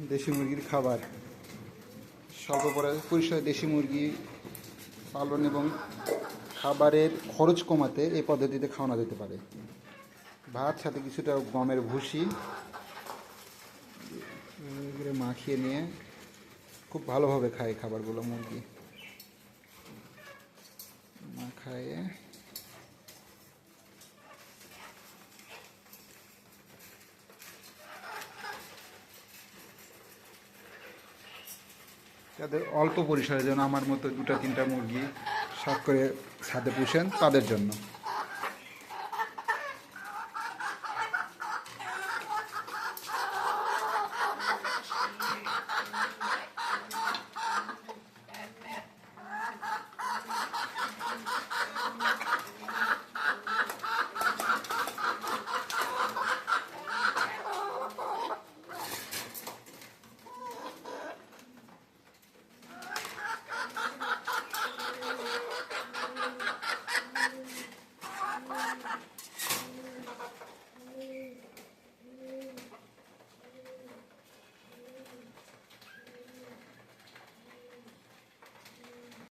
দেশি মুরগির খাবার স্বল্প পরিসরে দেশি মুরগি পালন এবং খাবারের খরচ কমাতে এই পদ্ধতিতে খাওয়ানো যেতে পারে। ভাত সাথে কিছুটা গমের ভুসি মাখিয়ে নিয়ে খুব ভালোভাবে খায় খাবারগুলো মুরগি মাখায়ে যাদের অল্প পরিসরে যেন আমার মতো 2-3টা মুরগি শখ করে ছাদে পুষেন তাদের জন্য।